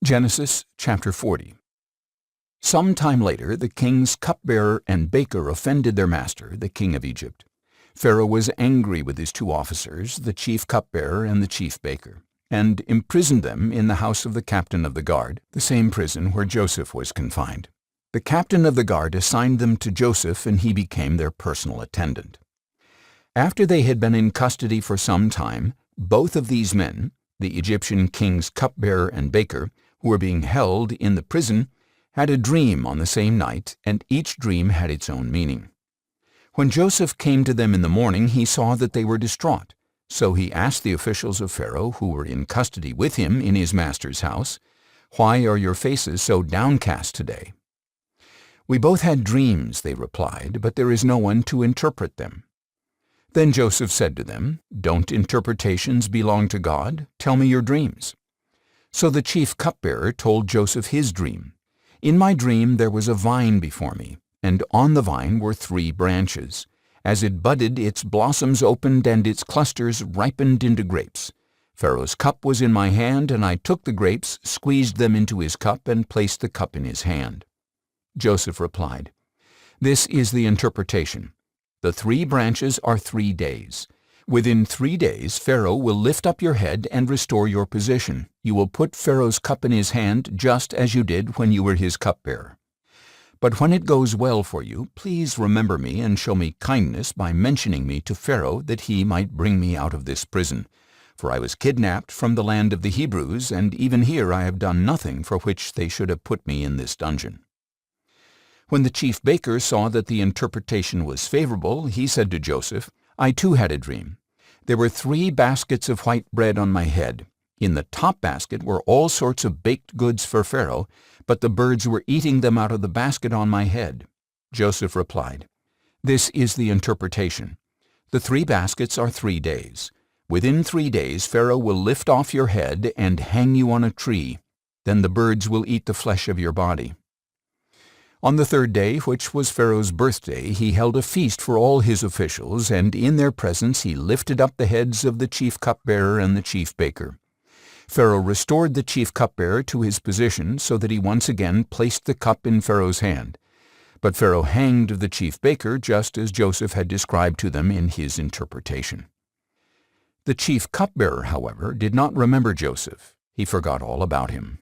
Genesis chapter 40. Some time later, the king's cupbearer and baker offended their master, the king of Egypt. Pharaoh was angry with his two officers, the chief cupbearer and the chief baker, and imprisoned them in the house of the captain of the guard, the same prison where Joseph was confined. The captain of the guard assigned them to Joseph, and he became their personal attendant. After they had been in custody for some time, both of these men, the Egyptian king's cupbearer and baker, who were being held in the prison, had a dream on the same night, and each dream had its own meaning. When Joseph came to them in the morning, he saw that they were distraught. So he asked the officials of Pharaoh, who were in custody with him in his master's house, "Why are your faces so downcast today?" "We both had dreams," they replied, "but there is no one to interpret them." Then Joseph said to them, "Don't interpretations belong to God? Tell me your dreams." So the chief cupbearer told Joseph his dream. "In my dream there was a vine before me, and on the vine were 3 branches. As it budded, its blossoms opened, and its clusters ripened into grapes. Pharaoh's cup was in my hand, and I took the grapes, squeezed them into his cup, and placed the cup in his hand." Joseph replied, "This is the interpretation. The 3 branches are 3 days. Within 3 days Pharaoh will lift up your head and restore your position. You will put Pharaoh's cup in his hand just as you did when you were his cupbearer. But when it goes well for you, please remember me and show me kindness by mentioning me to Pharaoh, that he might bring me out of this prison. For I was kidnapped from the land of the Hebrews, and even here I have done nothing for which they should have put me in this dungeon." When the chief baker saw that the interpretation was favorable, he said to Joseph, "I too had a dream. There were 3 baskets of white bread on my head. In the top basket were all sorts of baked goods for Pharaoh, but the birds were eating them out of the basket on my head." Joseph replied, "This is the interpretation. The 3 baskets are 3 days. Within 3 days Pharaoh will lift off your head and hang you on a tree. Then the birds will eat the flesh of your body." On the 3rd day, which was Pharaoh's birthday, he held a feast for all his officials, and in their presence he lifted up the heads of the chief cupbearer and the chief baker. Pharaoh restored the chief cupbearer to his position, so that he once again placed the cup in Pharaoh's hand. But Pharaoh hanged the chief baker, just as Joseph had described to them in his interpretation. The chief cupbearer, however, did not remember Joseph. He forgot all about him.